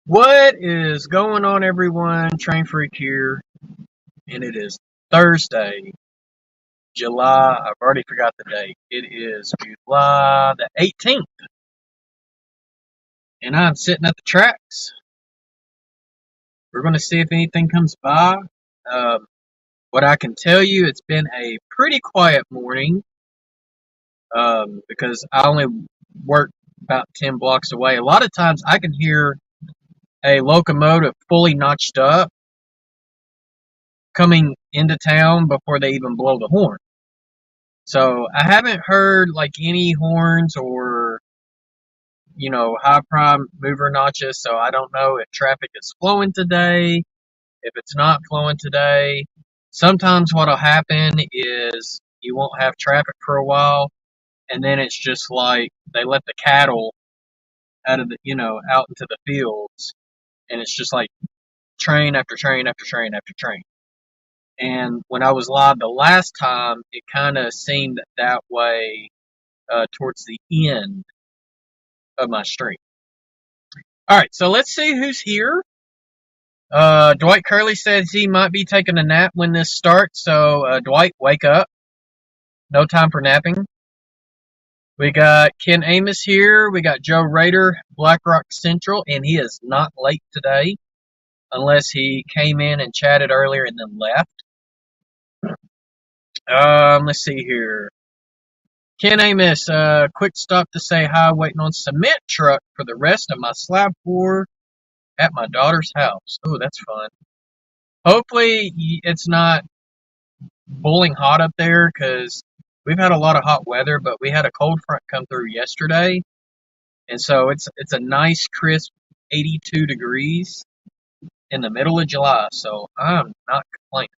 What is going on, everyone? Train Freak here, and it is Thursday, July. I've already forgot the date. It is July the 18th, and I'm sitting at the tracks. We're going to see if anything comes by. Um, what I can tell you, it's been a pretty quiet morning because I only work about 10 blocks away. A lot of times I can hear a locomotive fully notched up coming into town before they even blow the horn. So I haven't heard like any horns or, high prime mover notches. So I don't know if traffic is flowing today, if it's not flowing today. Sometimes what'll happen is you won't have traffic for a while, and then it's just like they let the cattle out of out into the fields, and it's just like train after train after train after train. And when I was live the last time, it kind of seemed that way towards the end of my stream. All right, so let's see who's here. Dwight Kerley says he might be taking a nap when this starts. So, Dwight, wake up. No time for napping. We got Ken Amos here. We got Joe Rader, Black Rock Central, and he is not late today unless he came in and chatted earlier and then left. Let's see here. Ken Amos, quick stop to say hi, waiting on cement truck for the rest of my slab pour at my daughter's house. Oh, that's fun. Hopefully it's not boiling hot up there because we've had a lot of hot weather, but we had a cold front come through yesterday, and so it's a nice crisp 82 degrees in the middle of July. So I'm not complaining.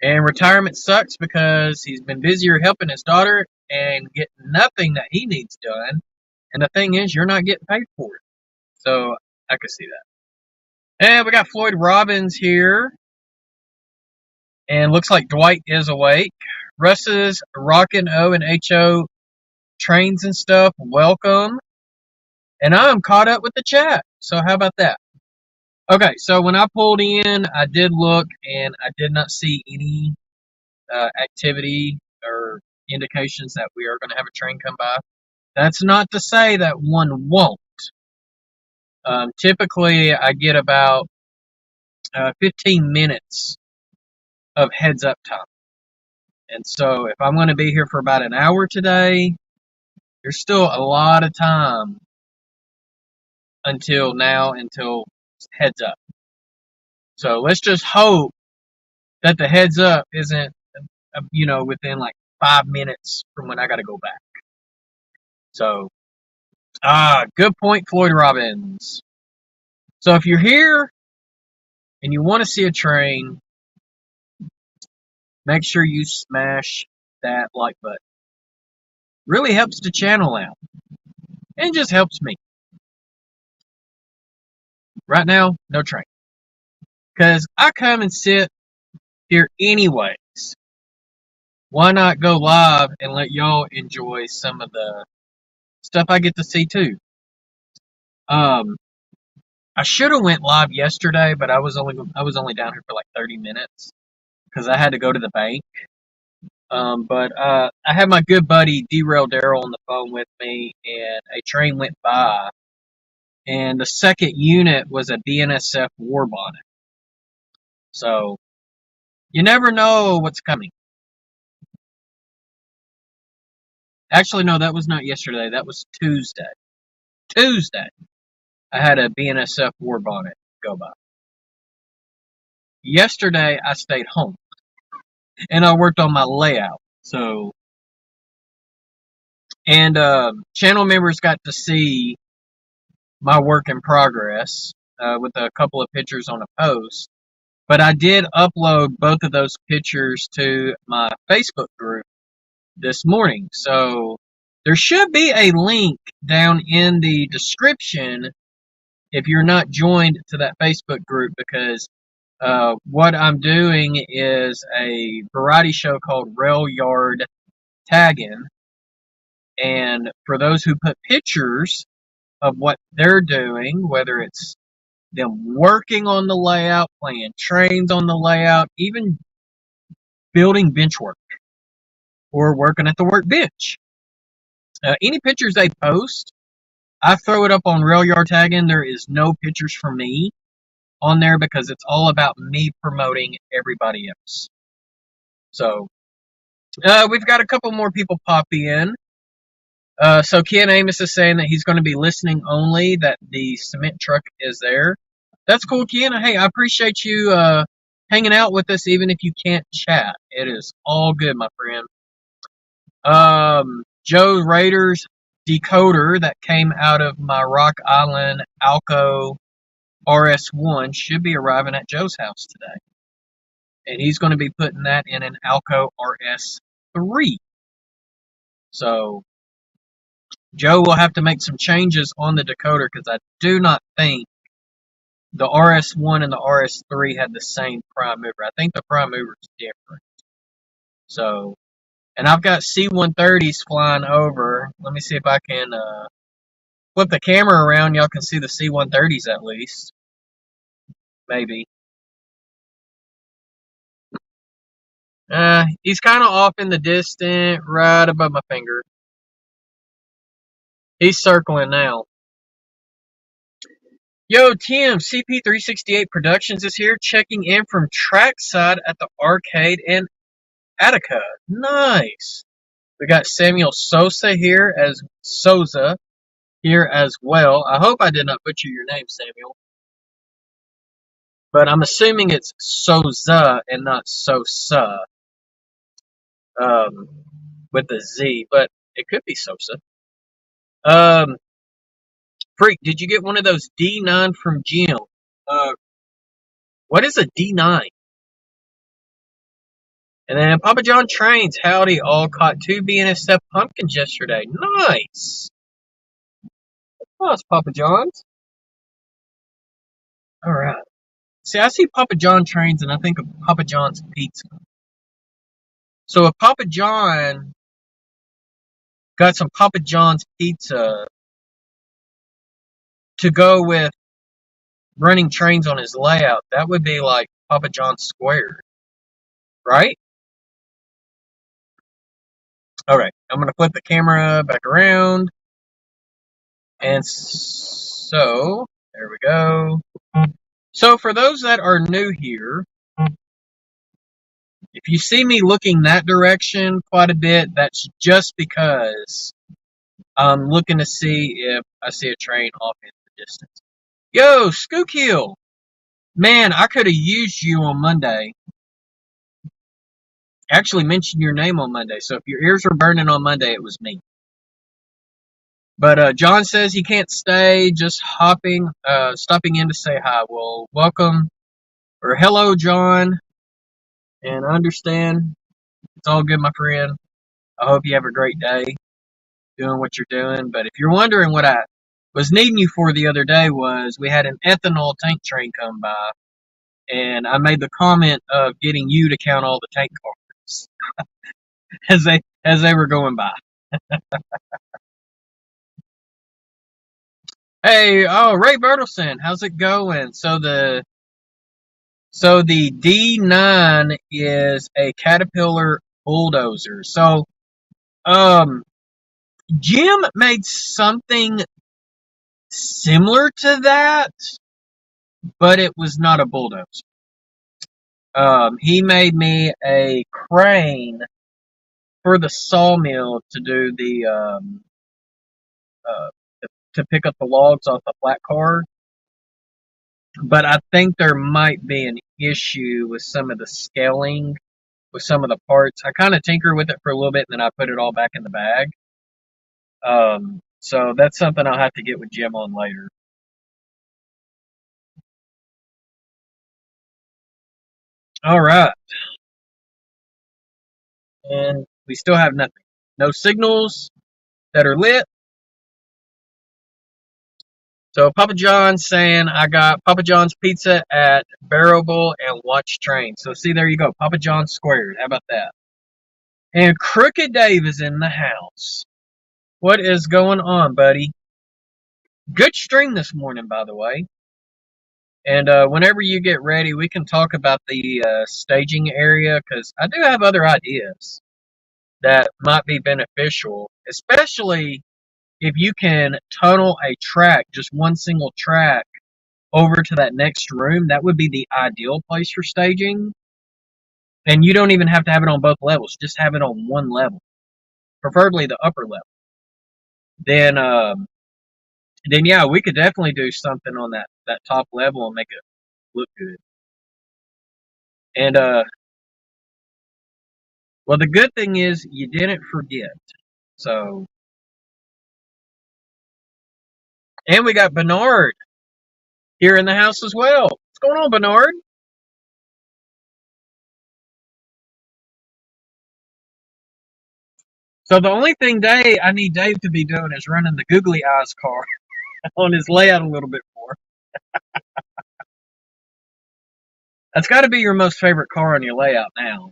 And retirement sucks because he's been busier helping his daughter and getting nothing that he needs done. And the thing is, you're not getting paid for it. So I could see that. And we got Floyd Robbins here. And looks like Dwight is awake. Russ's rockin' O and HO trains and stuff. Welcome. And I'm caught up with the chat. So how about that? Okay, so when I pulled in, I did look and I did not see any activity or indications that we are going to have a train come by. That's not to say that one won't. Typically, I get about 15 minutes of heads up time. And so if I'm going to be here for about an hour today, there's still a lot of time until heads up. So let's just hope that the heads up isn't, within like 5 minutes from when I got to go back. So, good point, Floyd Robbins. So if you're here and you want to see a train, make sure you smash that like button. Really helps the channel out. And just helps me. Right now, no train. Because I come and sit here anyways. Why not go live and let y'all enjoy some of the stuff I get to see too? I should have went live yesterday, but I was only down here for like 30 minutes because I had to go to the bank. But I had my good buddy Darrell on the phone with me, and a train went by, and the second unit was a BNSF war bonnet. So you never know what's coming. Actually, no, that was not yesterday. That was Tuesday. I had a BNSF war bonnet go by. Yesterday, I stayed home and I worked on my layout. So, and channel members got to see my work in progress with a couple of pictures on a post. But I did upload both of those pictures to my Facebook group this morning. So there should be a link down in the description if you're not joined to that Facebook group, because what I'm doing is a variety show called Rail Yard Tagging, And for those who put pictures of what they're doing, whether it's them working on the layout, playing trains on the layout, even building bench work or working at the workbench. Any pictures they post, I throw it up on Rail Yard Tagging. There is no pictures from me on there because it's all about me promoting everybody else. So we've got a couple more people pop in. So Ken Amos is saying that he's going to be listening only, that the cement truck is there. That's cool, Ken. Hey, I appreciate you hanging out with us even if you can't chat. It is all good, my friend. Joe Rader's decoder that came out of my Rock Island Alco RS1 should be arriving at Joe's house today. And he's going to be putting that in an Alco RS3. So Joe will have to make some changes on the decoder because I do not think the RS1 and the RS3 had the same prime mover. I think the prime mover is different. So, and I've got C-130s flying over. Let me see if I can flip the camera around. Y'all can see the C-130s at least. Maybe. He's kind of off in the distance, right above my finger. He's circling now. Yo, Tim, CP368 Productions is here, checking in from trackside at the arcade in Attica. Nice. We got Samuel Souza here as well. I hope I did not butcher your name, Samuel. But I'm assuming it's Souza and not Sosa. With the Z, but it could be Sosa. Freak, did you get one of those D9 from Jim? What is a D9? And then Papa John Trains, howdy, all caught 2 BNSF pumpkins yesterday. Nice. Oh, it's Papa John's. All right. See, I see Papa John Trains and I think of Papa John's Pizza. So if Papa John got some Papa John's Pizza to go with running trains on his layout, that would be like Papa John's Square, right? Okay, I'm going to flip the camera back around. And so, there we go. So for those that are new here, if you see me looking that direction quite a bit, that's just because I'm looking to see if I see a train off in the distance. Yo, Skookill! Man, I could have used you on Monday. Actually mentioned your name on Monday, so if your ears were burning on Monday, it was me. But John says he can't stay, just stopping in to say hi. Well, welcome, or hello, John. And I understand. It's all good, my friend. I hope you have a great day doing what you're doing. But if you're wondering what I was needing you for the other day was we had an ethanol tank train come by. And I made the comment of getting you to count all the tank cars as they were going by. Hey, Ray Bertelson, how's it going? So the D9 is a Caterpillar bulldozer. So Jim made something similar to that, but it was not a bulldozer. He made me a crane for the sawmill to do the to pick up the logs off the flat car. But I think there might be an issue with some of the scaling, with some of the parts. I kind of tinker with it for a little bit, and then I put it all back in the bag. So that's something I'll have to get with Jim on later. All right. And we still have nothing. No signals that are lit. So Papa John's saying I got Papa John's pizza at Bearable and Watch Train. So see, there you go. Papa John's squared. How about that? And Crooked Dave is in the house. What is going on, buddy? Good stream this morning, by the way. And whenever you get ready, we can talk about the staging area because I do have other ideas that might be beneficial, especially if you can tunnel a track, just one single track, over to that next room. That would be the ideal place for staging. And you don't even have to have it on both levels; just have it on one level, preferably the upper level. Then yeah, we could definitely do something on that top level and make it look good. And well, the good thing is you didn't forget. So, and we got Bernard here in the house as well. What's going on, Bernard? So the only thing I need Dave to be doing is running the googly eyes car on his layout a little bit more. That's got to be your most favorite car on your layout now.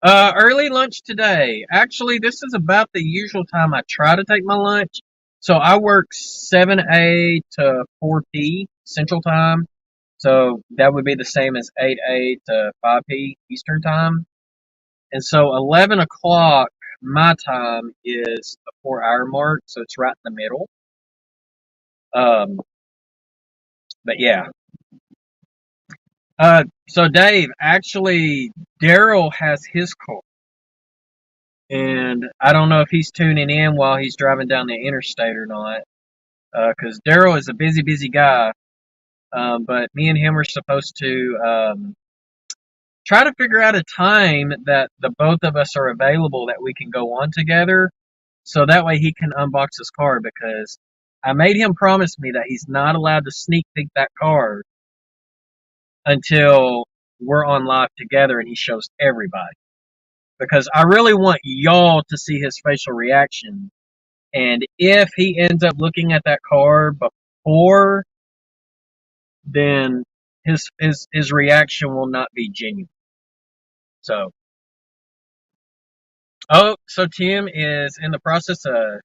Early lunch today. Actually, this is about the usual time I try to take my lunch. So I work 7 a to 4 p Central Time. So that would be the same as 8 a to 5 p Eastern Time. And so 11 o'clock my time is the 4 hour mark. So it's right in the middle. Um, but yeah. So Dave, actually, Darrell has his car. And I don't know if he's tuning in while he's driving down the interstate or not. Because Darrell is a busy, busy guy. But me and him are supposed to try to figure out a time that the both of us are available that we can go on together. So that way he can unbox his car because I made him promise me that he's not allowed to sneak peek that car until we're on live together and he shows everybody. Because I really want y'all to see his facial reaction. And if he ends up looking at that car before, then his reaction will not be genuine. So, oh, so Tim is in the process of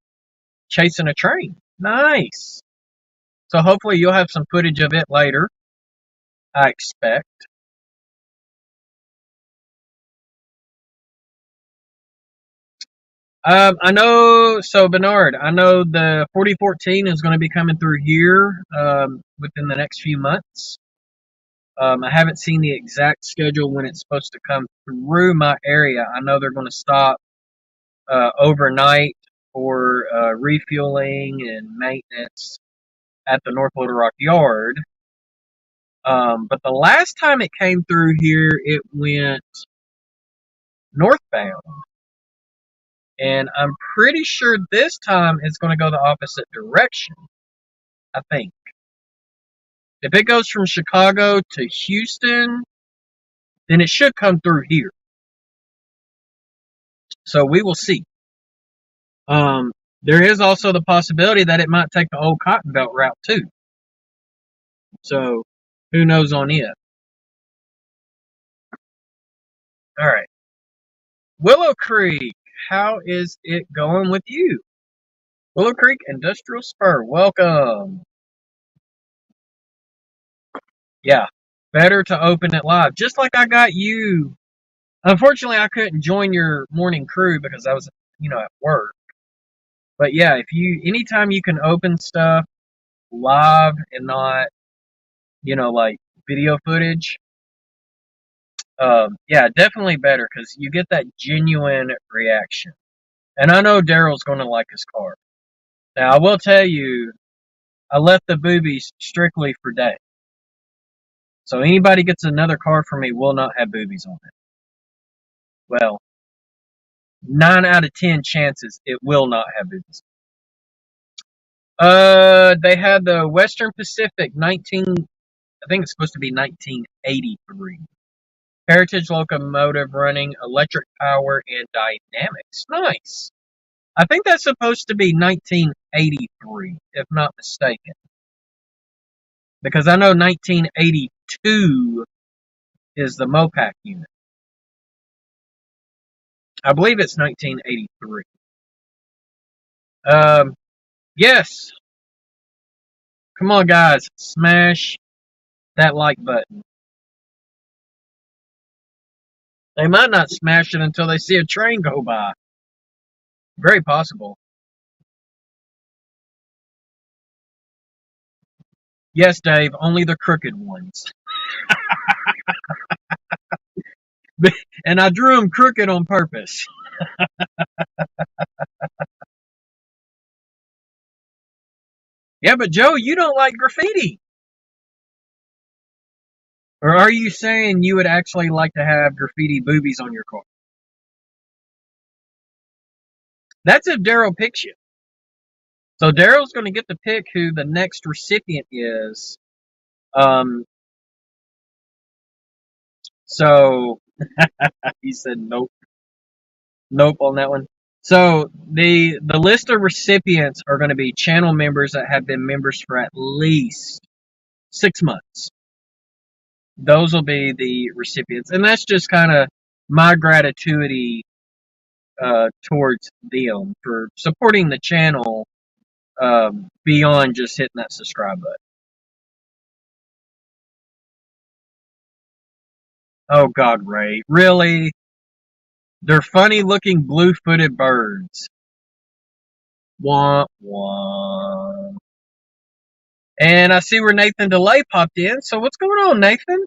chasing a train. Nice. So hopefully you'll have some footage of it later, I expect. I know, so Bernard, I know the 4014 is going to be coming through here within the next few months. I haven't seen the exact schedule when it's supposed to come through my area. I know they're going to stop overnight for refueling and maintenance at the North Little Rock Yard. But the last time it came through here, it went northbound. And I'm pretty sure this time it's going to go the opposite direction, I think. If it goes from Chicago to Houston, then it should come through here. So we will see. There is also the possibility that it might take the old Cotton Belt route too. So who knows on it? All right. Willow Creek, how is it going with you? Willow Creek Industrial Spur, welcome. Yeah, better to open it live, just like I got you. Unfortunately, I couldn't join your morning crew because I was, at work. But yeah, anytime you can open stuff live and not, like video footage, yeah, definitely better because you get that genuine reaction. And I know Darrell's going to like his car. Now, I will tell you, I left the boobies strictly for Dave. So anybody gets another car from me will not have boobies on it. Well, 9 out of 10 chances it will not have boobies. They had the Western Pacific I think it's supposed to be 1983. Heritage locomotive running electric power and dynamics. Nice. I think that's supposed to be 1983, if not mistaken. Because I know 1982 is the Mopac unit. I believe it's 1983. Yes. Come on, guys. Smash that like button. They might not smash it until they see a train go by. Very possible. Yes, Dave, only the crooked ones. And I drew them crooked on purpose. Yeah, but Joe, you don't like graffiti. Or are you saying you would actually like to have graffiti boobies on your car? That's if Darrell picks you. So Darrell's going to get to pick who the next recipient is. So he said nope. Nope on that one. So the list of recipients are going to be channel members that have been members for at least 6 months. Those will be the recipients, and that's just kind of my gratitude towards them for supporting the channel beyond just hitting that subscribe button. Oh God, Ray, really? They're funny-looking blue-footed birds. Wah wah. And I see where Nathan Delay popped in. So what's going on, Nathan?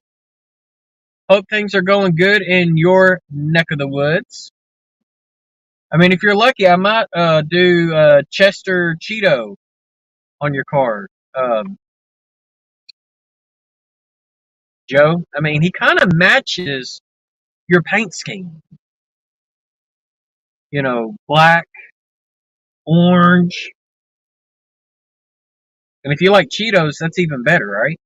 Hope things are going good in your neck of the woods. I mean, if you're lucky, I might do Chester Cheeto on your card. Joe, I mean, he kind of matches your paint scheme. You know, black, orange. And if you like Cheetos, that's even better, right?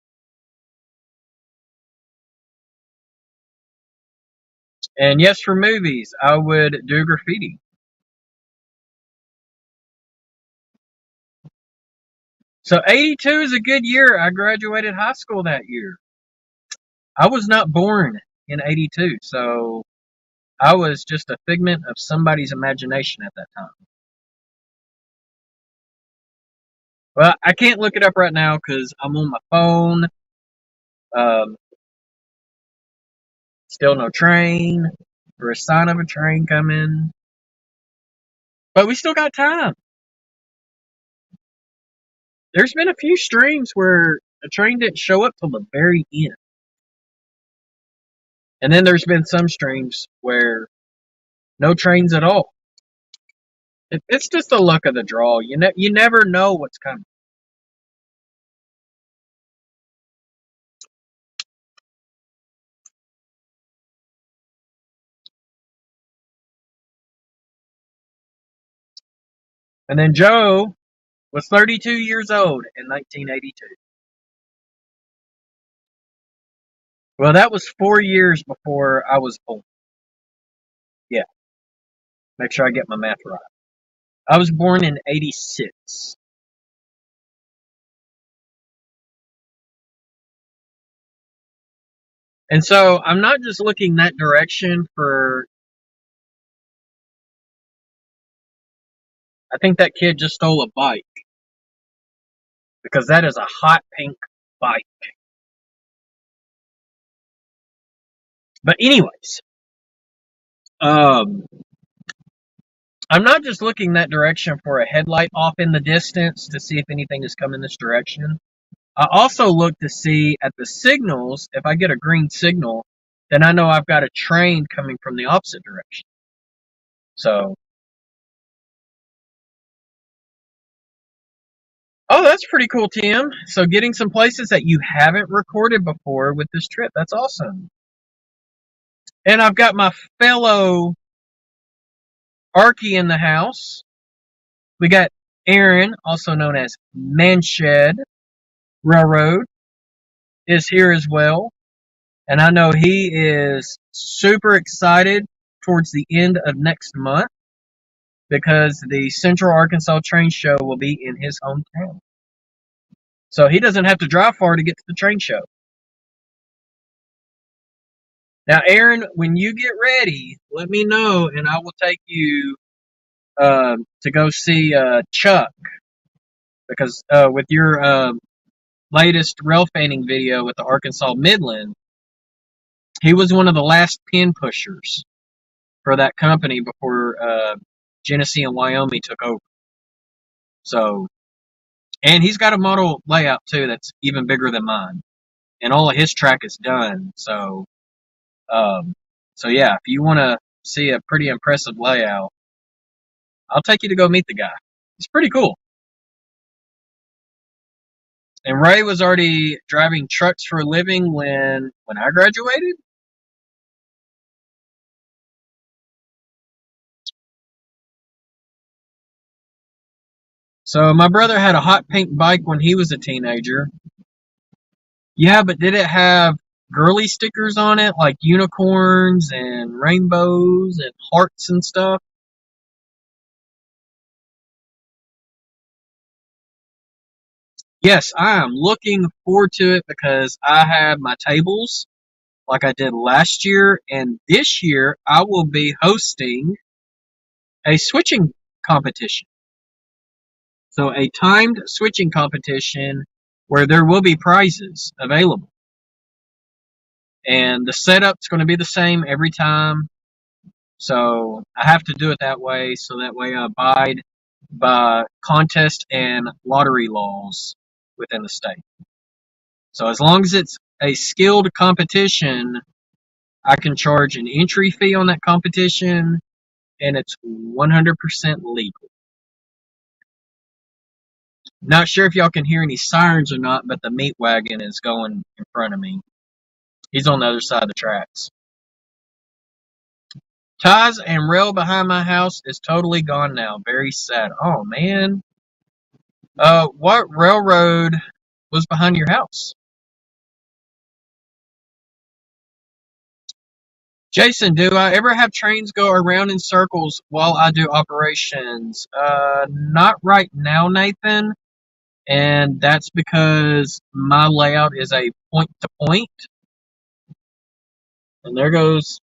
And yes, for movies, I would do graffiti. So 82 is a good year. I graduated high school that year. I was not born in 82, so I was just a figment of somebody's imagination at that time. Well, I can't look it up right now because I'm on my phone. Um, Still no train or a sign of a train coming. But we still got time. There's been a few streams where a train didn't show up till the very end. And then there's been some streams where no trains at all. It's just the luck of the draw. You never know what's coming. And then Joe was 32 years old in 1982. Well, that was 4 years before I was born. Yeah, make sure I get my math right. I was born in 86. And so I'm not just looking that direction for. I think that kid just stole a bike. Because that is a hot pink bike. But, anyways, I'm not just looking that direction for a headlight off in the distance to see if anything is coming this direction. I also look to see at the signals. If I get a green signal, then I know I've got a train coming from the opposite direction. So, oh, that's pretty cool, Tim. So getting some places that you haven't recorded before with this trip. That's awesome. And I've got my fellow Arky in the house. We got Aaron, also known as Manshed Railroad, is here as well. And I know he is super excited towards the end of next month because the Central Arkansas Train Show will be in his hometown. So he doesn't have to drive far to get to the train show. Now, Aaron, when you get ready, let me know, and I will take you to go see Chuck, because with your latest railfanning video with the Arkansas Midland, he was one of the last pin pushers for that company before Genesee and Wyoming took over. So, and he's got a model layout too that's even bigger than mine, and all of his track is done. So, um, yeah, if you want to see a pretty impressive layout, I'll take you to go meet the guy. It's pretty cool. And Ray was already driving trucks for a living when I graduated. So my brother had a hot pink bike when he was a teenager. Yeah, but did it have girly stickers on it, like unicorns and rainbows and hearts and stuff? Yes, I am looking forward to it because I have my tables like I did last year, and this year I will be hosting a switching competition. So a timed switching competition where there will be prizes available. And the setup's going to be the same every time. So I have to do it that way so that way I abide by contest and lottery laws within the state. So as long as it's a skilled competition, I can charge an entry fee on that competition and it's 100% legal. Not sure if y'all can hear any sirens or not, but the meat wagon is going in front of me. He's on the other side of the tracks. Ties and rail behind my house is totally gone now. Very sad. Oh man. What railroad was behind your house? Jason, do I ever have trains go around in circles while I do operations? Not right now, Nathan. And that's because my layout is a point to point. And there goes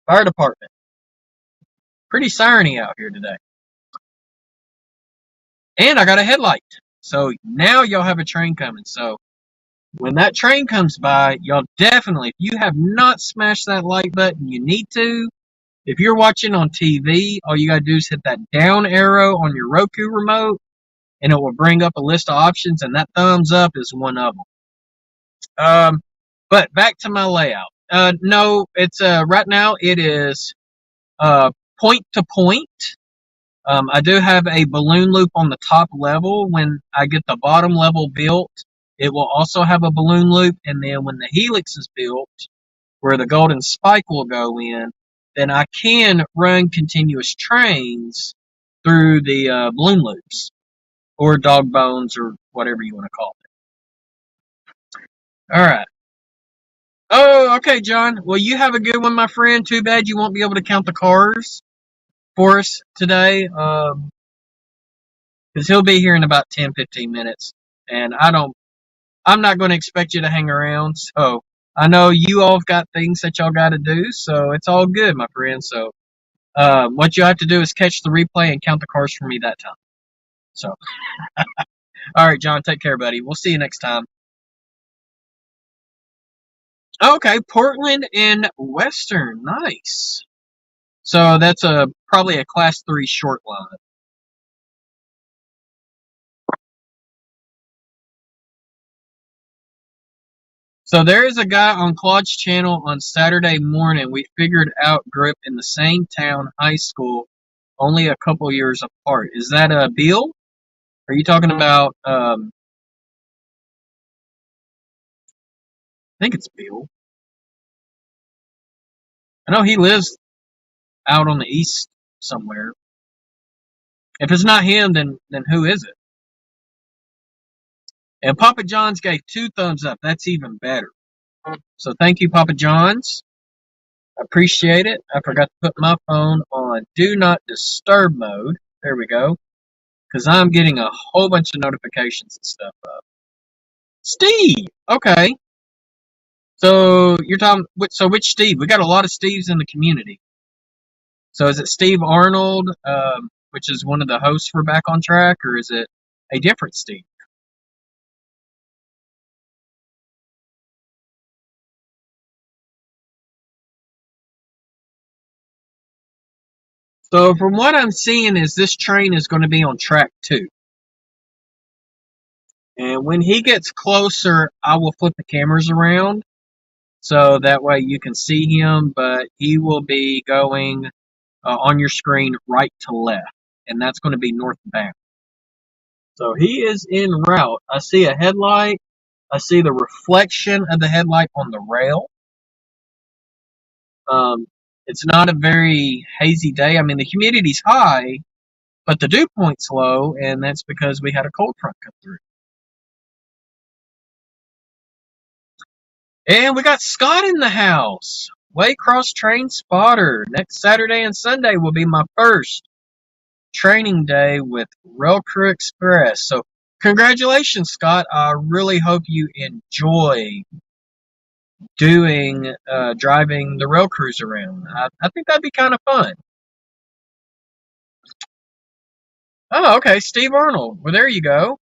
fire department. Pretty siren-y out here today. And I got a headlight. So now y'all have a train coming. So when that train comes by, y'all definitely, if you have not smashed that like button, you need to. If you're watching on TV, all you gotta do is hit that down arrow on your Roku remote, and it will bring up a list of options, and that thumbs up is one of them. But back to my layout. No, it's right now it is uh point to point. I do have a balloon loop on the top level. When I get the bottom level built, it will also have a balloon loop, and then when the helix is built, where the golden spike will go in, then I can run continuous trains through the balloon loops or dog bones or whatever you want to call it. All right. Oh, okay, John. Well, you have a good one, my friend. Too bad you won't be able to count the cars for us today, because he'll be here in about 10, 15 minutes, and I'm not going to expect you to hang around. So I know you all have got things that y'all got to do, so it's all good, my friend. So what you have to do is catch the replay and count the cars for me that time. So, all right, John, take care, buddy. We'll see you next time. Okay, Portland and Western, nice. So that's probably a class 3 short line. So there is a guy on Claude's channel on Saturday morning. We figured out grew up in the same town, high school, only a couple years apart. Is that Bill? Are you talking about? I think it's Bill. I know he lives out on the east somewhere. If it's not him, then who is it? And Papa John's gave 2 thumbs up. That's even better. So thank you, Papa John's. I appreciate it. I forgot to put my phone on Do Not Disturb mode. There we go. Because I'm getting a whole bunch of notifications and stuff up. Steve! Okay. So you're talking. So which Steve? We got a lot of Steves in the community. So is it Steve Arnold, which is one of the hosts for Back on Track, or is it a different Steve? So from what I'm seeing is this train is going to be on track 2. And when he gets closer, I will flip the cameras around so that way you can see him, but he will be going on your screen right to left, and that's going to be northbound. So he is en route. I see a headlight. I see the reflection of the headlight on the rail. It's not a very hazy day. I mean, the humidity's high, but the dew point's low, and that's because we had a cold front come through. And we got Scott in the house. Waycross train spotter. Next Saturday and Sunday will be my first training day with Rail Crew Express. So congratulations, Scott. I really hope you enjoy doing driving the rail crews around. I think that'd be kind of fun. Oh, okay, Steve Arnold. Well, there you go.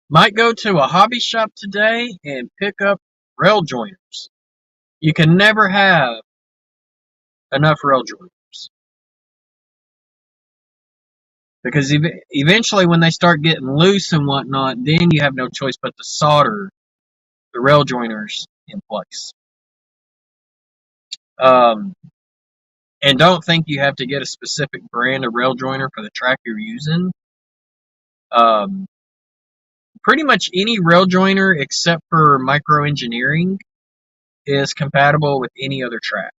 Might go to a hobby shop today and pick up rail joiners. You can never have enough rail joiners because eventually, when they start getting loose and whatnot, then you have no choice but to solder the rail joiners in place. Um, and don't think you have to get a specific brand of rail joiner for the track you're using. Um, Pretty much any rail joiner except for micro engineering is compatible with any other track.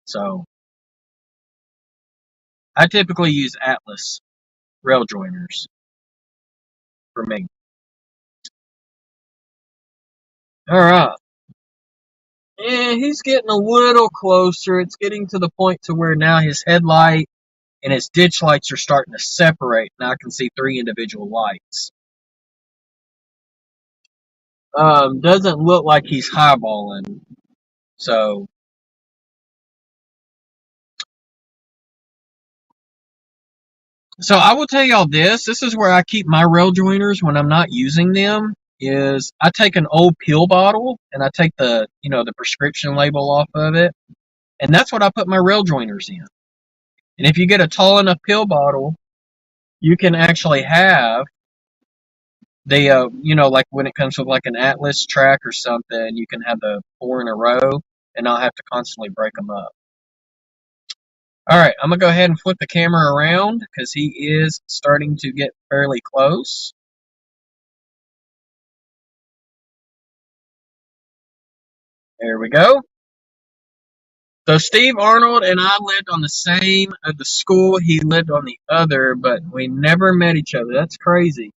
So I typically use Atlas rail joiners for me. All right. And he's getting a little closer. It's getting to the point to where now his headlight and his ditch lights are starting to separate. Now I can see 3 individual lights. Doesn't look like he's highballing. So I will tell y'all this. This is where I keep my rail joiners when I'm not using them. Is I take an old pill bottle and I take the prescription label off of it, and that's what I put my rail joiners in. And if you get a tall enough pill bottle, you can actually have like when it comes with like an Atlas track or something, you can have the 4 in a row and not have to constantly break them up. All right, I'm gonna go ahead and flip the camera around because he is starting to get fairly close. There we go. So Steve Arnold and I lived on the same of the school. He lived on the other, but we never met each other. That's crazy.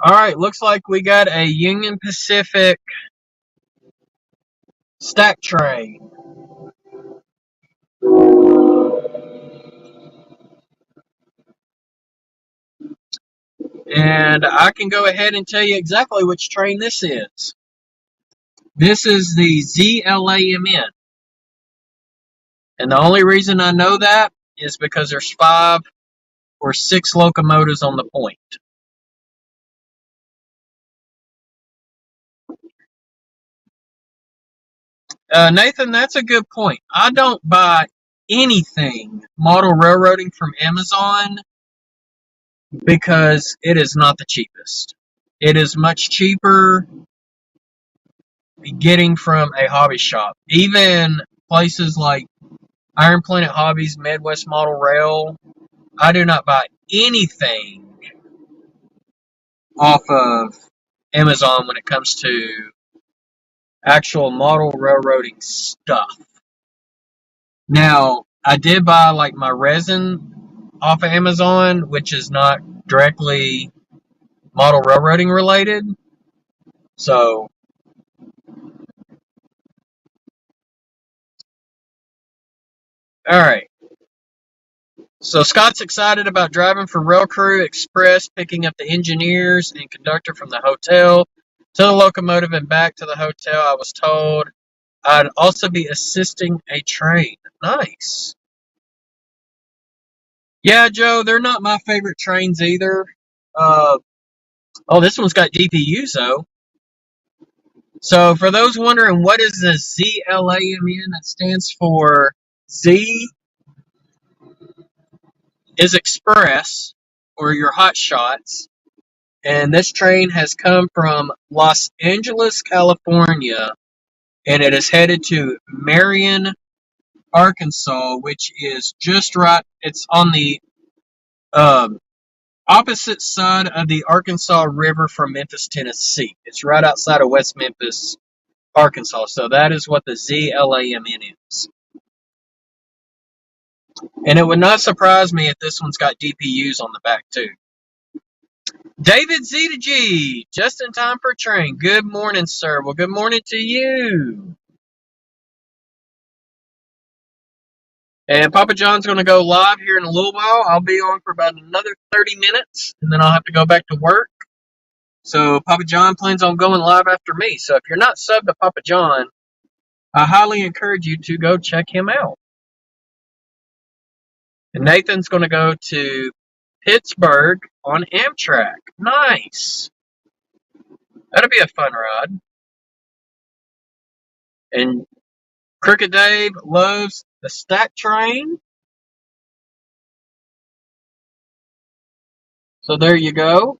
All right, looks like we got a Union Pacific stack train. And I can go ahead and tell you exactly which train this is. This is the ZLAMN. And the only reason I know that is because there's 5 or 6 locomotives on the point. Nathan, that's a good point. I don't buy anything model railroading from Amazon because it is not the cheapest. It is much cheaper getting from a hobby shop. Even places like Iron Planet Hobbies, Midwest Model Rail, I do not buy anything off of Amazon when it comes to actual model railroading stuff. Now, I did buy like my resin off of Amazon, which is not directly model railroading related. So, all right. So Scott's excited about driving for Rail Crew Express, picking up the engineers and conductor from the hotel to the locomotive and back to the hotel. I was told I'd also be assisting a train. Nice. Yeah, Joe, they're not my favorite trains either. Oh, this one's got DPUs though. So for those wondering, what is the ZLAMN? That stands for Z is Express, or your hot shots. And this train has come from Los Angeles, California, and it is headed to Marion, Arkansas, which is just right. It's on the um, opposite side of the Arkansas River from Memphis, Tennessee. It's right outside of West Memphis, Arkansas. So that is what the ZLAMN is. And it would not surprise me if this one's got DPUs on the back too. David Z to G, just in time for a train. Good morning, sir. Well, good morning to you. And Papa John's going to go live here in a little while. I'll be on for about another 30 minutes, and then I'll have to go back to work. So Papa John plans on going live after me. So if you're not subbed to Papa John, I highly encourage you to go check him out. And Nathan's going to go to Pittsburgh on Amtrak. Nice. That'll be a fun ride. And Crooked Dave loves the stack train. So there you go.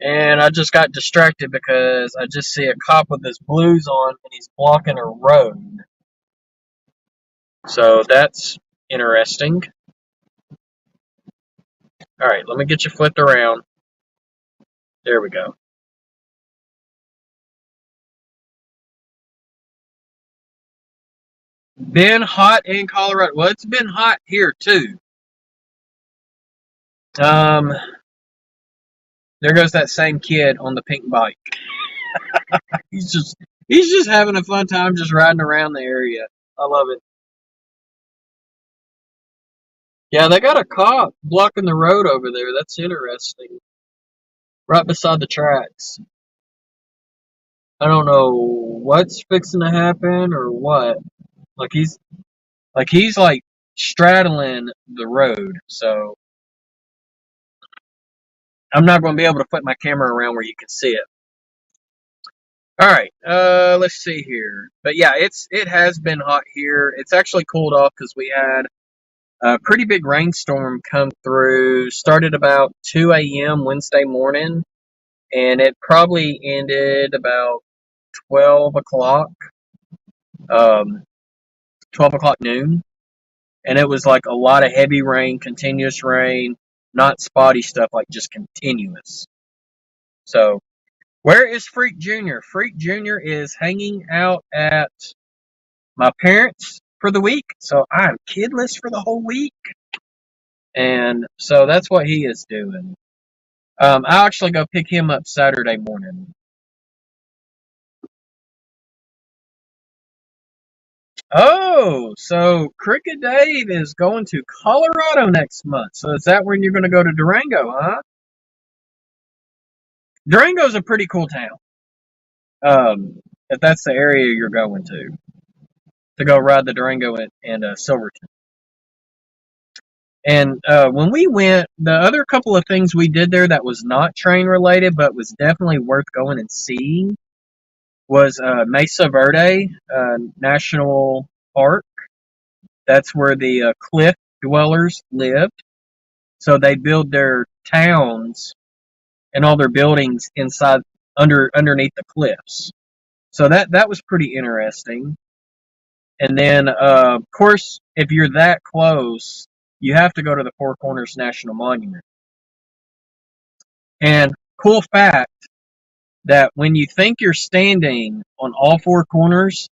And I just got distracted because I just see a cop with his blues on and he's blocking a road. So that's interesting. All right, let me get you flipped around. There we go. Been hot in Colorado. Well, it's been hot here too. There goes that same kid on the pink bike. He's just having a fun time just riding around the area. I love it. Yeah, they got a cop blocking the road over there. That's interesting. Right beside the tracks. I don't know what's fixing to happen or what. Like he's like straddling the road. So I'm not going to be able to put my camera around where you can see it. All right, let's see here. But yeah, it has been hot here. It's actually cooled off because we had a pretty big rainstorm come through. Started about 2 a.m. Wednesday morning, and it probably ended about 12 o'clock, 12 o'clock noon. And it was like a lot of heavy rain, continuous rain, not spotty stuff, like just continuous. So, where is Freak Jr.? Freak Jr. is hanging out at my parents for the week, so I'm kidless for the whole week. And so that's what he is doing. I'll actually go pick him up Saturday morning. Oh, so Crooked Dave is going to Colorado next month. So is that when you're going to go to Durango, huh? Durango's a pretty cool town. If that's the area you're going to go ride the Durango and Silverton. And when we went, the other couple of things we did there that was not train related, but was definitely worth going and seeing, was Mesa Verde National Park. That's where the cliff dwellers lived. So they build their towns and all their buildings inside underneath the cliffs. So that was pretty interesting. And then, of course, if you're that close, you have to go to the Four Corners National Monument. And cool fact that when you think you're standing on all four corners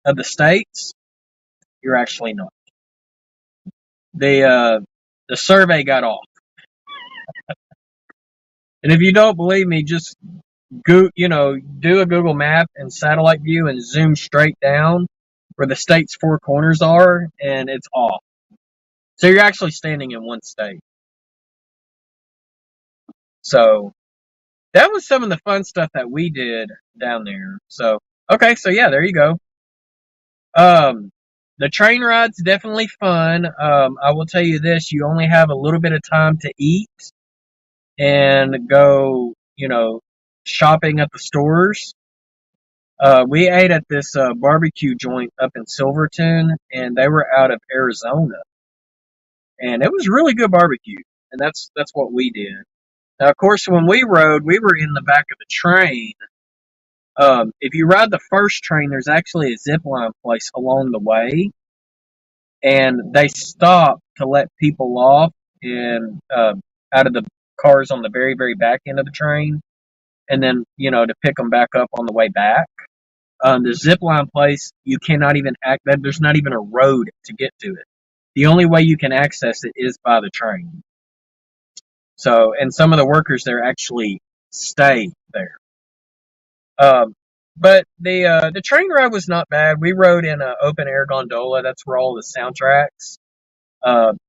of the states, you're actually not. The survey got off. And if you don't believe me, just do a Google map and satellite view and zoom straight down, where the state's four corners are, and it's off. So you're actually standing in one state. So that was some of the fun stuff that we did down there. So, okay, so yeah, there you go. The train ride's definitely fun. I will tell you this, you only have a little bit of time to eat and go, shopping at the stores. We ate at this barbecue joint up in Silverton, and they were out of Arizona, and it was really good barbecue. And that's what we did. Now, of course, when we rode, we were in the back of the train. If you ride the first train, there's actually a zip line place along the way, and they stop to let people off and out of the cars on the very very back end of the train, and then to pick them back up on the way back. The zip line place, you cannot even there's not even a road to get to it. The only way you can access it is by the train. So, and some of the workers there actually stay there. But the train ride was not bad. We rode in an open air gondola. That's where all the soundtracks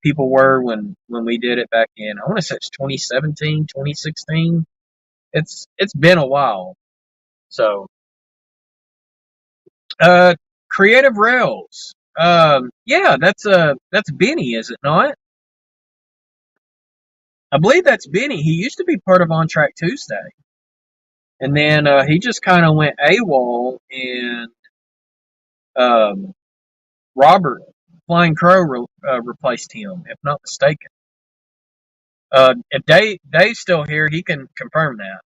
people were when we did it back in, I want to say it's 2017, 2016. It's been a while. So, Creative Rails. Yeah, that's Benny, is it not? I believe that's Benny. He used to be part of On Track Tuesday, and then he just kind of went AWOL, and um, Robert Flying Crow replaced him, if not mistaken. If Dave's still here, he can confirm that.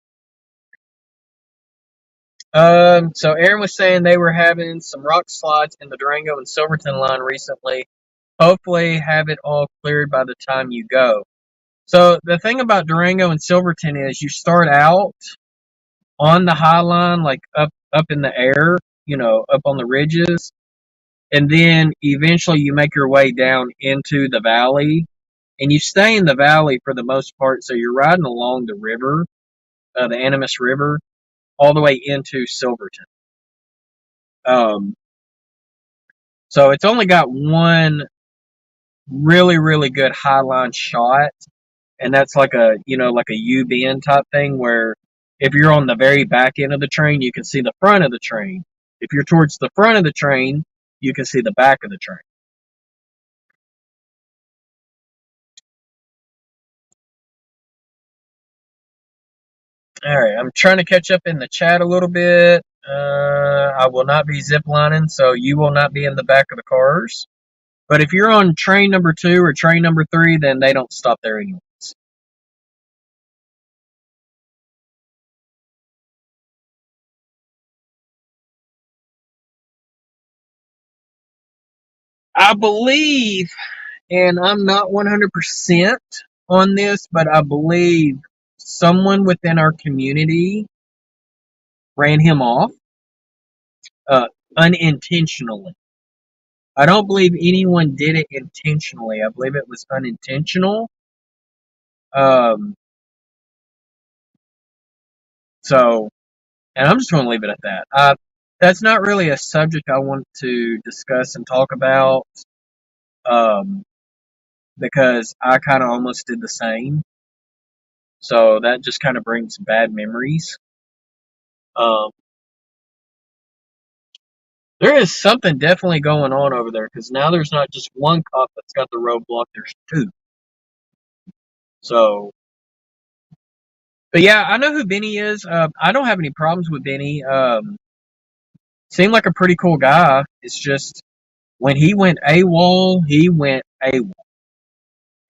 So Aaron was saying they were having some rock slides in the Durango and Silverton line recently. Hopefully have it all cleared by the time you go. So the thing about Durango and Silverton is you start out on the high line, like up in the air, up on the ridges, and then eventually you make your way down into the valley, and you stay in the valley for the most part. So you're riding along the river, the Animas River, all the way into Silverton. So it's only got one really, really good highline shot, and that's like a U-bend type thing where if you're on the very back end of the train, you can see the front of the train. If you're towards the front of the train, you can see the back of the train. All right, I'm trying to catch up in the chat a little bit. I will not be ziplining, so you will not be in the back of the cars. But if you're on train number 2 or train number 3, then they don't stop there anyways. I believe, and I'm not 100% on this, but I believe someone within our community ran him off unintentionally. I don't believe anyone did it intentionally. I believe it was unintentional. Um, so, and I'm just going to leave it at that. That's not really a subject I want to discuss and talk about um, because I kind of almost did the same. So that just kind of brings bad memories. Um, there is something definitely going on over there because now there's not just one cop that's got the roadblock, there's two. So, but yeah, I know who Benny is. I don't have any problems with Benny. Seemed like a pretty cool guy. It's just when he went AWOL, he went AWOL.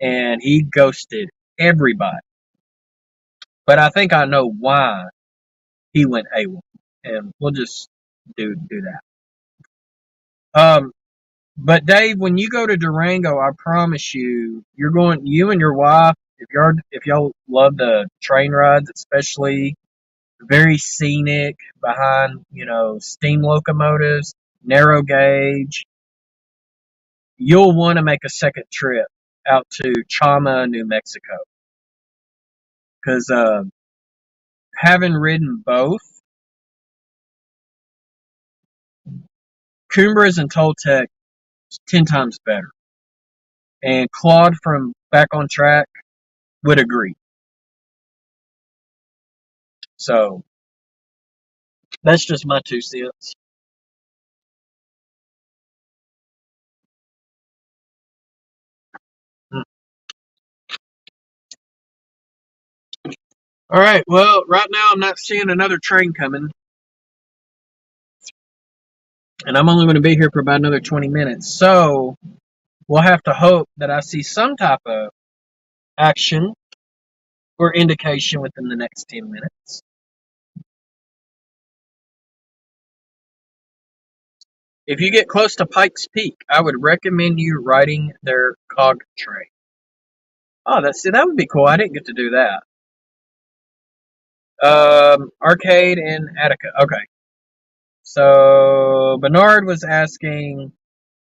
And he ghosted everybody. But I think I know why he went AWOL. And we'll just do that. But Dave, when you go to Durango, I promise you, you and your wife, if y'all love the train rides, especially very scenic behind, steam locomotives, narrow gauge, you'll want to make a second trip out to Chama, New Mexico. Because having ridden both, Coombra's and Toltec 10 times better. And Claude from Back on Track would agree. So, that's just my 2 cents. All right, well, right now I'm not seeing another train coming. And I'm only going to be here for about another 20 minutes. So, we'll have to hope that I see some type of action or indication within the next 10 minutes. If you get close to Pikes Peak, I would recommend you riding their cog train. Oh, that would be cool. I didn't get to do that. Arcade in Attica. Okay. So Bernard was asking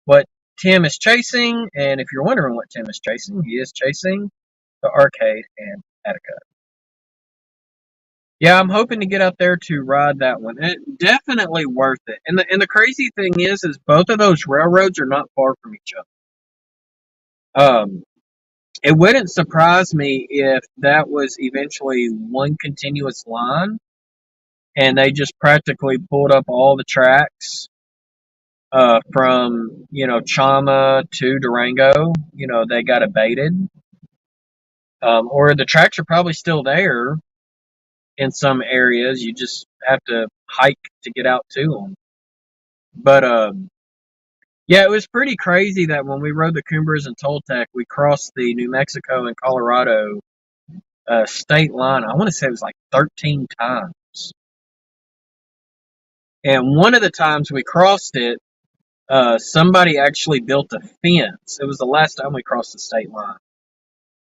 what Tim is chasing, and if you're wondering what Tim is chasing, he is chasing the arcade in Attica. Yeah, I'm hoping to get out there to ride that one. Definitely worth it. And the crazy thing is both of those railroads are not far from each other. It wouldn't surprise me if that was eventually one continuous line, and they just practically pulled up all the tracks from Chama to Durango. They got abated, or the tracks are probably still there in some areas. You just have to hike to get out to them. But yeah, it was pretty crazy that when we rode the Coombras and Toltec, we crossed the New Mexico and Colorado state line. I want to say it was like 13 times. And one of the times we crossed it, somebody actually built a fence. It was the last time we crossed the state line.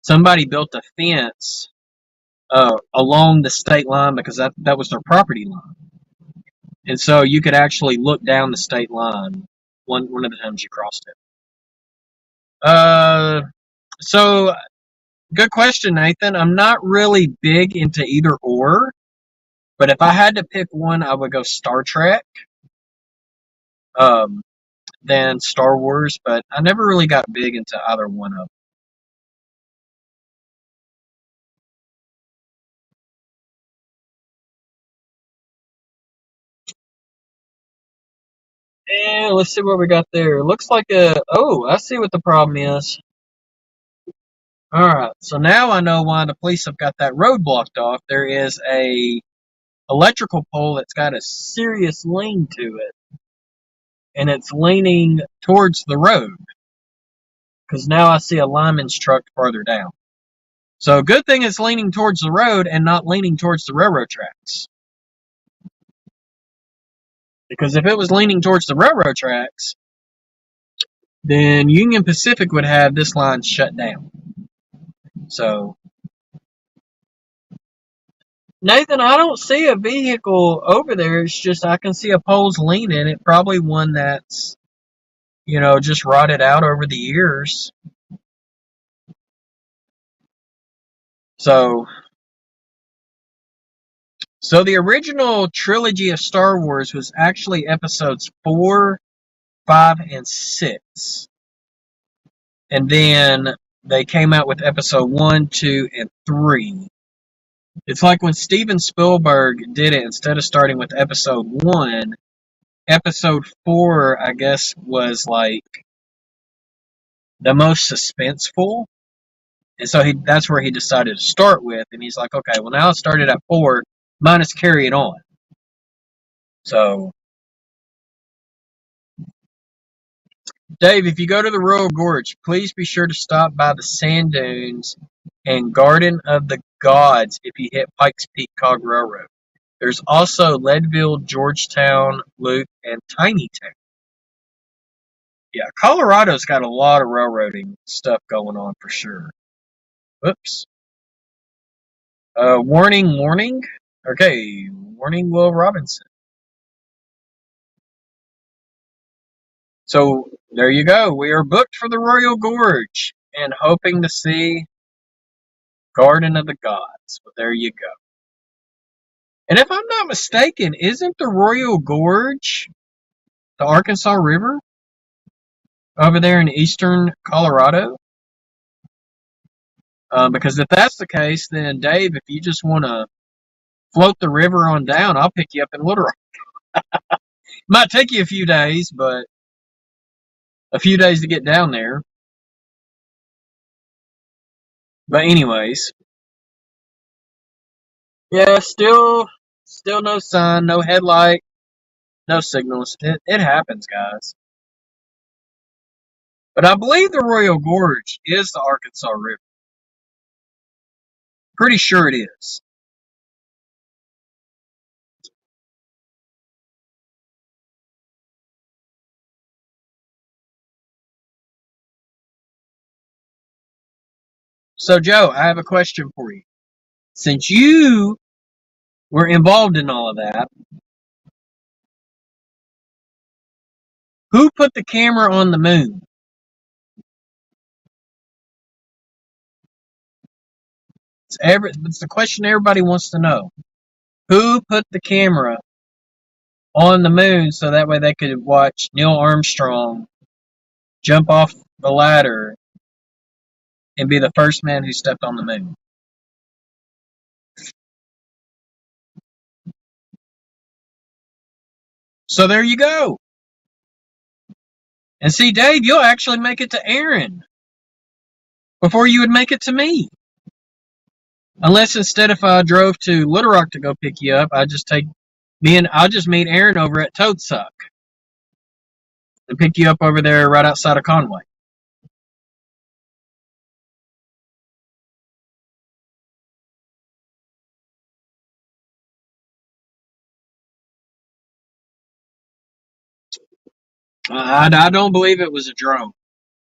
Somebody built a fence along the state line because that was their property line. And so you could actually look down the state line one of the times you crossed it. So good question, Nathan. I'm not really big into either or, but if I had to pick one, I would go Star Trek than Star Wars, but I never really got big into either one of them. And let's see what we got there. Looks like I see what the problem is. Alright, so now I know why the police have got that road blocked off. There is a electrical pole that's got a serious lean to it. And it's leaning towards the road. Because now I see a lineman's truck farther down. So good thing it's leaning towards the road and not leaning towards the railroad tracks. Because if it was leaning towards the railroad tracks, then Union Pacific would have this line shut down. So, Nathan, I don't see a vehicle over there. It's just I can see a pole's leaning. It probably one that's, just rotted out over the years. So the original trilogy of Star Wars was actually episodes 4, 5, and 6. And then they came out with episode 1, 2, and 3. It's like when Steven Spielberg did it, instead of starting with episode 1, episode 4, I guess, was like the most suspenseful. And so that's where he decided to start with. And he's like, okay, well, now I started at 4, might as carry it on. So, Dave, if you go to the Royal Gorge, please be sure to stop by the Sand Dunes and Garden of the Gods if you hit Pikes Peak Cog Railroad. There's also Leadville, Georgetown, Luke, and Tiny Town. Yeah, Colorado's got a lot of railroading stuff going on for sure. Oops. Warning. Okay, warning Will Robinson. So there you go. We are booked for the Royal Gorge and hoping to see Garden of the Gods. But there you go. And if I'm not mistaken, isn't the Royal Gorge The Arkansas River over there in eastern Colorado? Because if that's the case, then Dave, if you just want to float the river on down, I'll pick you up in Little Rock. Might take you a few days, but a few days to get down there. But anyways, yeah, still no sun, no headlight, no signals. It happens, guys. But I believe the Royal Gorge is the Arkansas River. Pretty sure it is. So, Joe, I have a question for you. Since you were involved in all of that, who put the camera on the moon? It's the question everybody wants to know. Who put the camera on the moon so that way they could watch Neil Armstrong jump off the ladder and be the first man who stepped on the moon? So there you go. And see, Dave, you'll actually make it to Aaron before you would make it to me. Unless instead if I drove to Little Rock to go pick you up, I'll just meet Aaron over at Toadsuck and pick you up over there right outside of Conway. I don't believe it was a drone.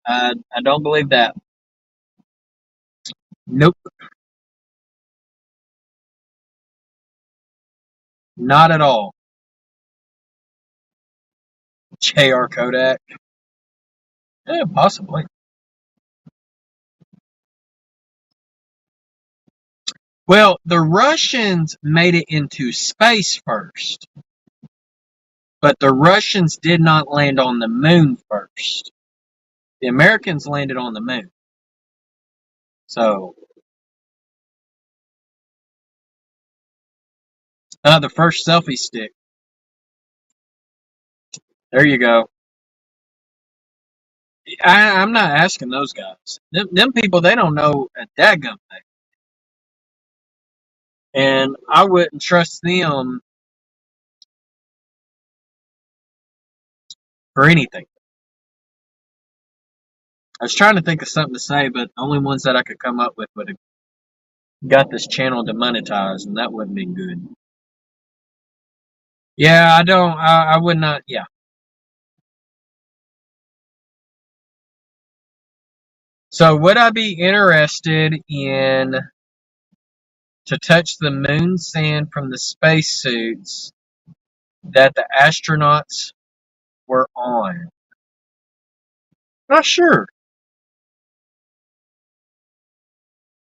I don't believe that. Nope, not at all. J.R. Kodak. Yeah, possibly. Well, the Russians made it into space first, but the Russians did not land on the moon first. The Americans landed on the moon. So, the first selfie stick. There you go. I'm not asking those guys. Them people, they don't know a daggum thing. And I wouldn't trust them for anything. I was trying to think of something to say, but the only ones that I could come up with would have got this channel demonetized, and that wouldn't be good. Yeah, I would not, yeah. So would I be interested in to touch the moon sand from the spacesuits that the astronauts were on? Not sure.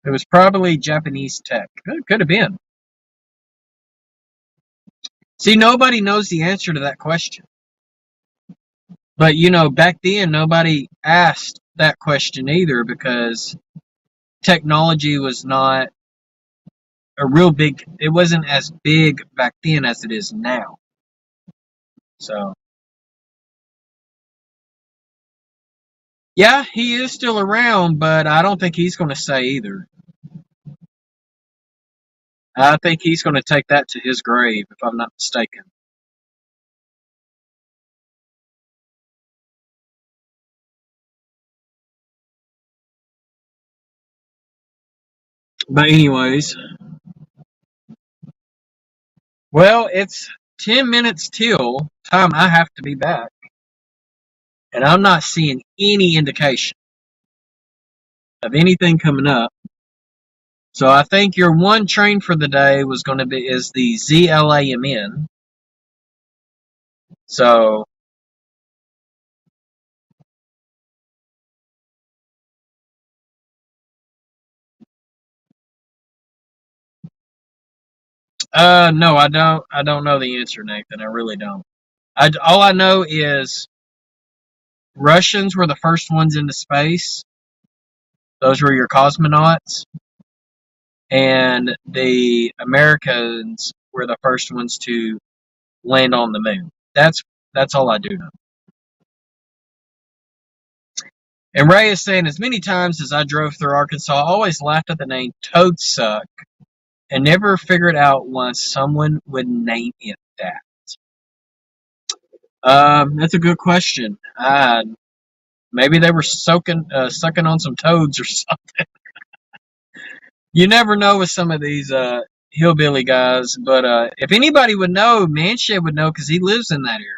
It was probably Japanese tech. It could have been. See, nobody knows the answer to that question. But, back then, nobody asked that question either because technology was not it wasn't as big back then as it is now. So, yeah, he is still around, but I don't think he's going to say either. I think he's going to take that to his grave, if I'm not mistaken. But anyways, well, it's 10 minutes till time I have to be back. And I'm not seeing any indication of anything coming up. So I think your one train for the day is the ZLAMN. So no, I don't know the answer, Nathan. I really don't. All I know is Russians were the first ones into space. Those were your cosmonauts. And the Americans were the first ones to land on the moon. That's all I do know. And Ray is saying, as many times as I drove through Arkansas, I always laughed at the name Toad Suck and never figured out why someone would name it that. That's a good question. Maybe they were sucking on some toads or something. You never know with some of these hillbilly guys. But if anybody would know, Manshed would know because he lives in that area.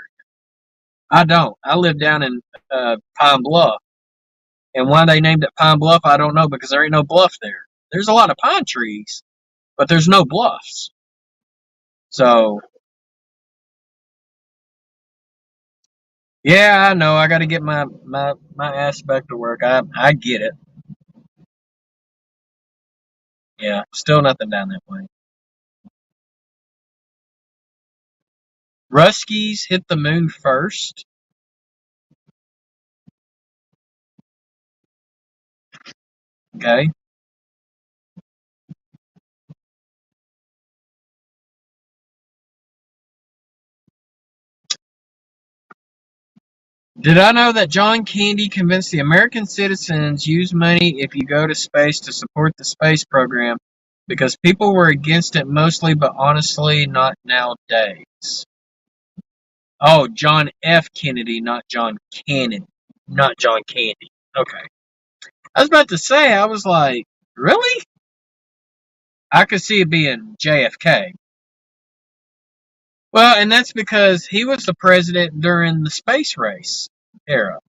I don't. I live down in Pine Bluff. And why they named it Pine Bluff, I don't know, because there ain't no bluff there. There's a lot of pine trees, but there's no bluffs. So, yeah, I know. I got to get my ass back to work. I get it. Yeah, still nothing down that way. Ruskies hit the moon first. Okay. Did I know that John Candy convinced the American citizens use money if you go to space to support the space program because people were against it mostly, but honestly, not nowadays. Oh, John F. Kennedy, not John Cannon. Not John Candy. Okay. I was about to say, I was like, really? I could see it being JFK. Well, and that's because he was the president during the space race era.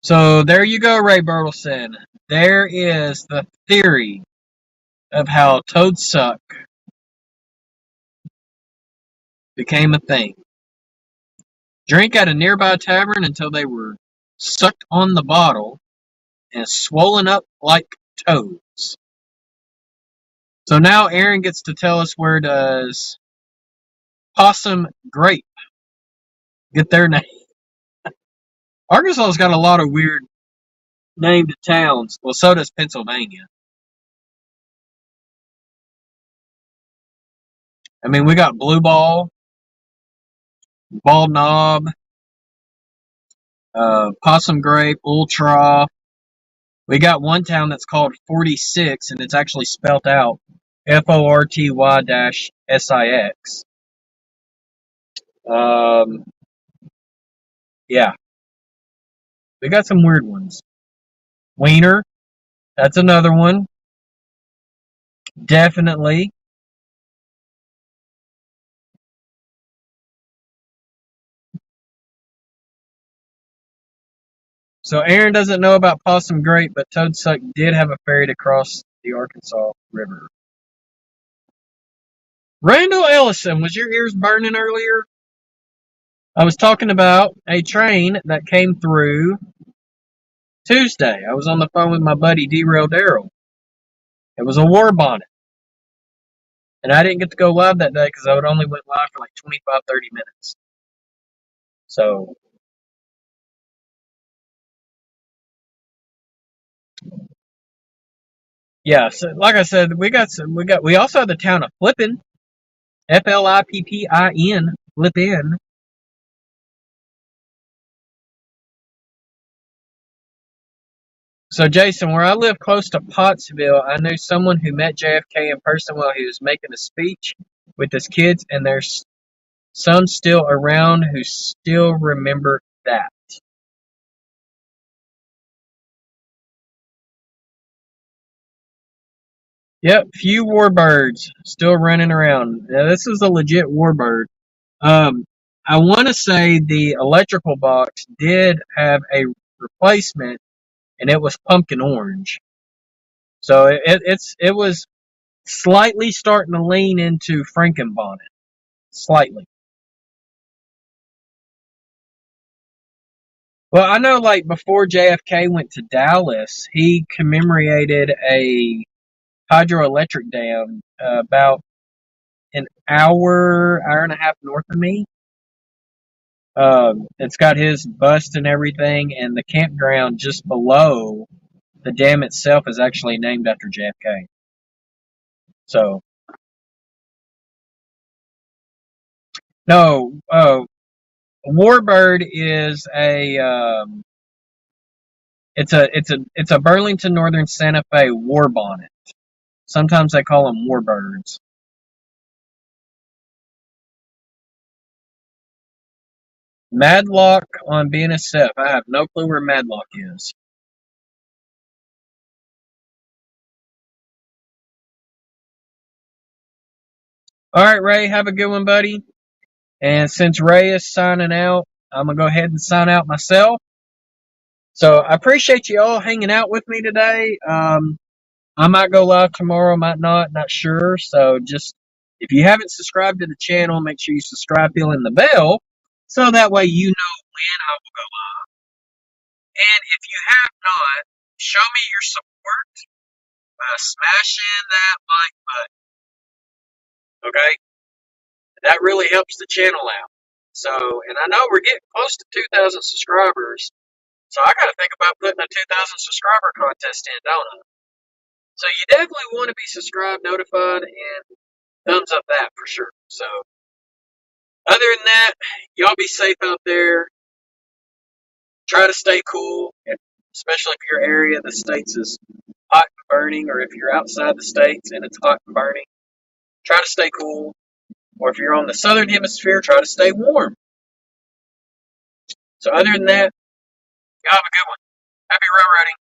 So there you go, Ray Bertelson. There is the theory of how Toad Suck became a thing. Drink at a nearby tavern until they were sucked on the bottle and swollen up like toads. So now Aaron gets to tell us, where does Possum Grape get their name? Arkansas's got a lot of weird named towns. Well, so does Pennsylvania. I mean, we got Blue Ball, Bald Knob, Possum Grape, Ultra. We got one town that's called 46, and it's actually spelt out FORTY-SIX. Yeah, we got some weird ones. Wiener, that's another one. Definitely. So Aaron doesn't know about Possum Grape, but Toadsuck did have a ferry to cross the Arkansas River. Randall Ellison, was your ears burning earlier? I was talking about a train that came through Tuesday. I was on the phone with my buddy Darrell. It was a war bonnet. And I didn't get to go live that day because I would only went live for like 25, 30 minutes. So, yeah, so like I said, we also have the town of Flippin, Flippin, Flippin. So, Jason, where I live close to Pottsville, I knew someone who met JFK in person while he was making a speech with his kids, and there's some still around who still remember that. Yep, few warbirds still running around. Now, this is a legit warbird. Um, I want to say the electrical box did have a replacement, and it was pumpkin orange. So it was slightly starting to lean into Frankenbonnet, slightly. Well, I know like before JFK went to Dallas, he commemorated a hydroelectric dam about an hour and a half north of me. It's got his bust and everything, and the campground just below the dam itself is actually named after JFK. So, no, Warbird is it's a Burlington Northern Santa Fe war bonnet. Sometimes they call them warbirds. Madlock on BNSF. I have no clue where Madlock is. All right, Ray, have a good one, buddy. And since Ray is signing out, I'm going to go ahead and sign out myself. So I appreciate you all hanging out with me today. I might go live tomorrow, might not sure. So just if you haven't subscribed to the channel, make sure you subscribe, fill in the bell, so that way you know when I will go live. And if you have not, show me your support by smashing that like button. Okay? That really helps the channel out. So, and I know we're getting close to 2,000 subscribers. So I got to think about putting a 2,000 subscriber contest in, don't I? So you definitely want to be subscribed, notified, and thumbs up that for sure. So other than that, y'all be safe out there. Try to stay cool, especially if your area of the states is hot and burning, or if you're outside the states and it's hot and burning. Try to stay cool. Or if you're on the southern hemisphere, try to stay warm. So other than that, y'all have a good one. Happy railroading.